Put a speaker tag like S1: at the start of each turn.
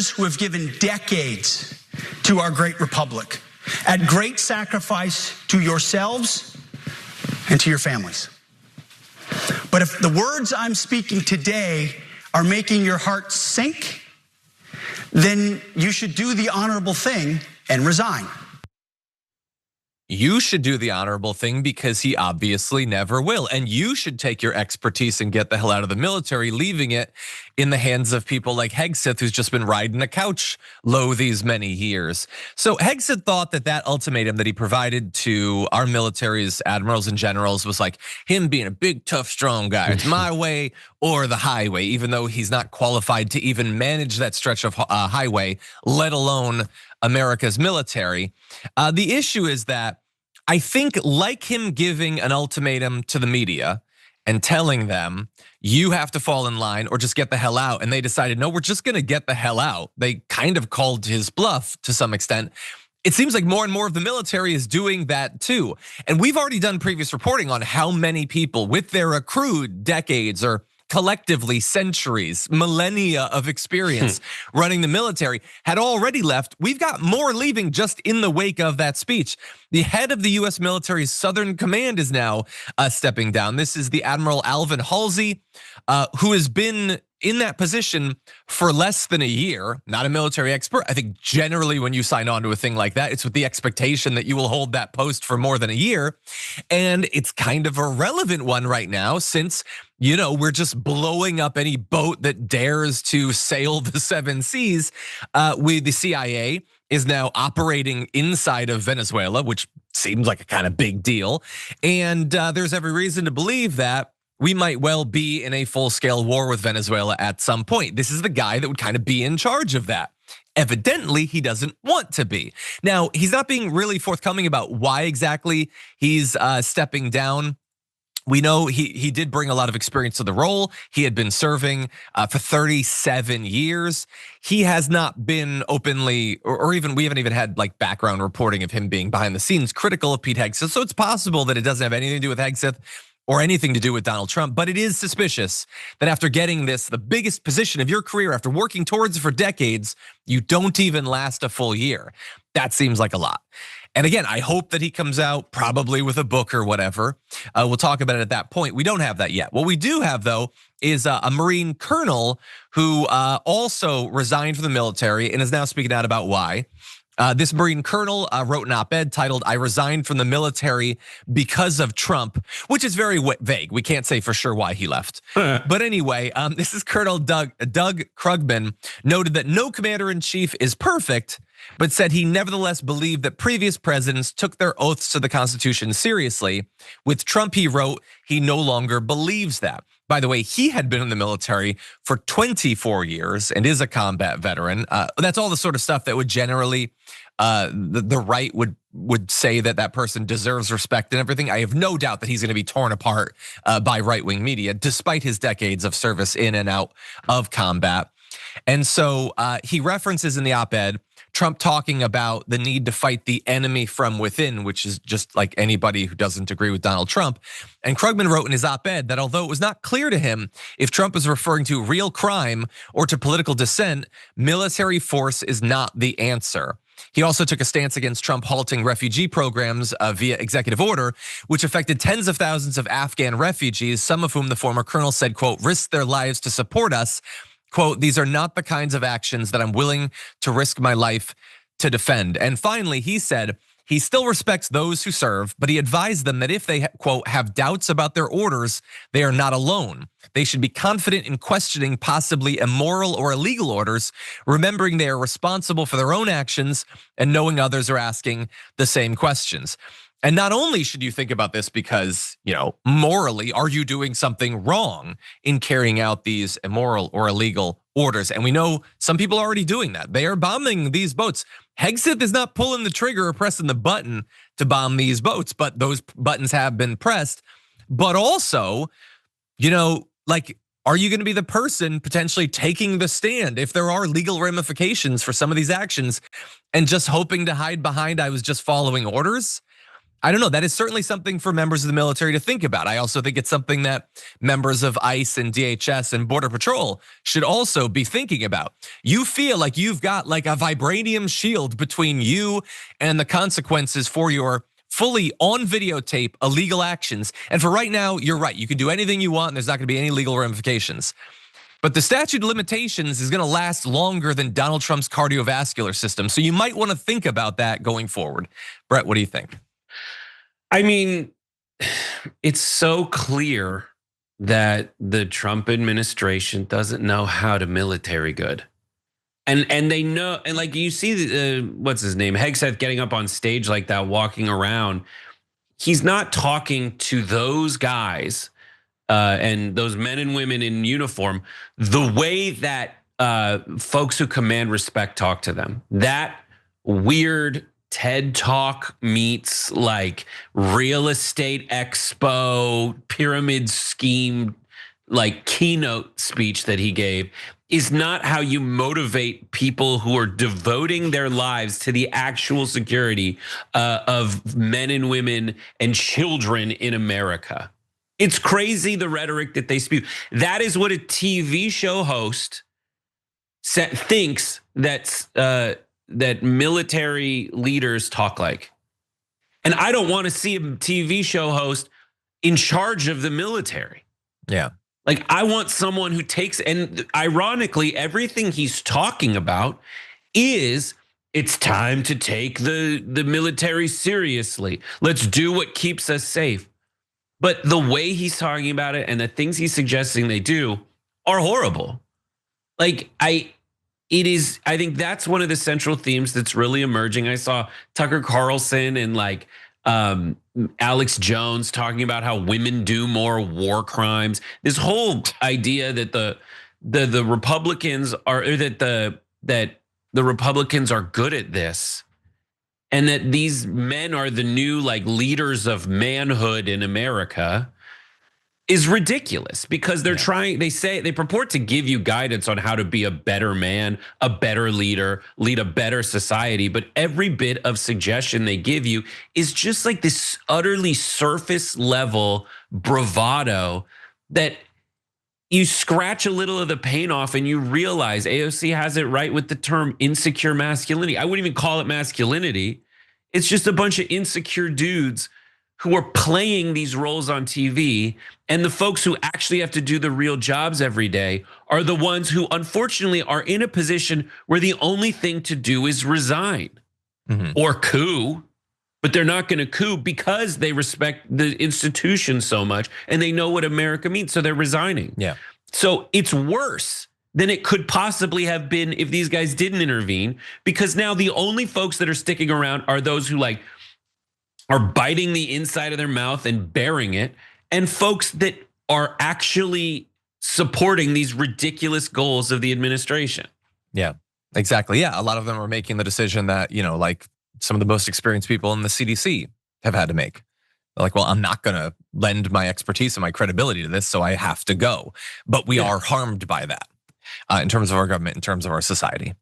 S1: soldiers who have given decades to our great republic at great sacrifice to yourselves and to your families. But if the words I'm speaking today are making your heart sink, then you should do the honorable thing and resign.
S2: You should do the honorable thing because he obviously never will. And you should take your expertise and get the hell out of the military, leaving it in the hands of people like Hegseth, who's just been riding a couch low these many years. So Hegseth thought that that ultimatum that he provided to our military's admirals and generals was like him being a big, tough, strong guy. It's my way or the highway, even though he's not qualified to even manage that stretch of highway, let alone America's military. The issue is that I think, like him giving an ultimatum to the media and telling them you have to fall in line or just get the hell out, and they decided, no, we're just gonna get the hell out. They kind of called his bluff to some extent. It seems like more and more of the military is doing that too. And we've already done previous reporting on how many people with their accrued decades or collectively centuries, millennia of experience running the military had already left. We've got more leaving just in the wake of that speech. The head of the US military's Southern Command is now stepping down. This is the Admiral Alvin Halsey, who has been in that position for less than a year, not a military expert. I think generally when you sign on to a thing like that, it's with the expectation that you will hold that post for more than a year. And it's kind of a relevant one right now since, you know, we're just blowing up any boat that dares to sail the seven seas. The CIA is now operating inside of Venezuela, which seems like a kind of big deal. And there's every reason to believe that we might well be in a full-scale war with Venezuela at some point. This is the guy that would kind of be in charge of that. Evidently, he doesn't want to be. Now, he's not being really forthcoming about why exactly he's stepping down. We know he did bring a lot of experience to the role. He had been serving for 37 years. He has not been openly, or even we haven't even had like background reporting of him being behind the scenes critical of Pete Hegseth. So it's possible that it doesn't have anything to do with Hegseth or anything to do with Donald Trump, but it is suspicious that after getting this, the biggest position of your career, after working towards it for decades, you don't even last a full year. That seems like a lot. And again, I hope that he comes out probably with a book or whatever. We'll talk about it at that point. We don't have that yet. What we do have though is a Marine colonel who also resigned from the military and is now speaking out about why. This Marine colonel wrote an op-ed titled, "I resigned from the military because of Trump," which is very vague. We can't say for sure why he left. But anyway, this is Colonel Doug Krugman noted that no commander-in-chief is perfect, but said he nevertheless believed that previous presidents took their oaths to the Constitution seriously. With Trump, he wrote, he no longer believes that. By the way, he had been in the military for 24 years and is a combat veteran. That's all the sort of stuff that would generally, the right would say that that person deserves respect and everything. I have no doubt that he's gonna be torn apart by right-wing media, despite his decades of service in and out of combat. And so he references in the op-ed Trump talking about the need to fight the enemy from within, which is just like anybody who doesn't agree with Donald Trump. And Krugman wrote in his op-ed that although it was not clear to him if Trump is referring to real crime or to political dissent, military force is not the answer. He also took a stance against Trump halting refugee programs via executive order, which affected tens of thousands of Afghan refugees, some of whom the former colonel said, quote, risked their lives to support us. Quote, these are not the kinds of actions that I'm willing to risk my life to defend. And finally, he said he still respects those who serve, but he advised them that if they, quote, have doubts about their orders, they are not alone. They should be confident in questioning possibly immoral or illegal orders, remembering they are responsible for their own actions and knowing others are asking the same questions. And not only should you think about this because, you know, morally, are you doing something wrong in carrying out these immoral or illegal orders? And we know some people are already doing that. They are bombing these boats. Hegseth is not pulling the trigger or pressing the button to bomb these boats, but those buttons have been pressed. But also, you know, like, are you gonna be the person potentially taking the stand if there are legal ramifications for some of these actions and just hoping to hide behind, I was just following orders? I don't know. That is certainly something for members of the military to think about. I also think it's something that members of ICE and DHS and Border Patrol should also be thinking about. You feel like you've got like a vibranium shield between you and the consequences for your fully on videotape illegal actions. And for right now, you're right. You can do anything you want and there's not gonna be any legal ramifications. But the statute of limitations is gonna last longer than Donald Trump's cardiovascular system. So you might wanna think about that going forward. Brett, what do you think?
S3: I mean, it's so clear that the Trump administration doesn't know how to military good. And they know, and like you see, what's his name, Hegseth getting up on stage like that, walking around. He's not talking to those guys and those men and women in uniform the way that folks who command respect talk to them. That weird TED Talk meets like real estate expo pyramid scheme, like keynote speech that he gave is not how you motivate people who are devoting their lives to the actual security of men and women and children in America. It's crazy the rhetoric that they spew. That is what a TV show host thinks that military leaders talk like. And I don't want to see a TV show host in charge of the military.
S2: Yeah.
S3: Like I want someone who takes, and ironically, everything he's talking about is it's time to take the military seriously. Let's do what keeps us safe. But the way he's talking about it and the things he's suggesting they do are horrible. Like I think that's one of the central themes that's really emerging. I saw Tucker Carlson and like Alex Jones talking about how women do more war crimes. This whole idea that the Republicans are, or that the Republicans are good at this, and that these men are the new like leaders of manhood in America is ridiculous because they're trying, they purport to give you guidance on how to be a better man, a better leader, lead a better society. But every bit of suggestion they give you is just like this utterly surface level bravado that you scratch a little of the paint off and you realize AOC has it right with the term insecure masculinity. I wouldn't even call it masculinity. It's just a bunch of insecure dudes who are playing these roles on TV, and the folks who actually have to do the real jobs every day are the ones who unfortunately are in a position where the only thing to do is resign or coup, but they're not gonna coup because they respect the institution so much and they know what America means, so they're resigning.
S2: Yeah.
S3: So it's worse than it could possibly have been if these guys didn't intervene, because now the only folks that are sticking around are those who like are biting the inside of their mouth and bearing it, and folks that are actually supporting these ridiculous goals of the administration.
S2: Yeah, exactly. Yeah, a lot of them are making the decision that, like some of the most experienced people in the CDC have had to make. They're like, well, I'm not gonna lend my expertise and my credibility to this, so I have to go. But we are harmed by that in terms of our government, in terms of our society.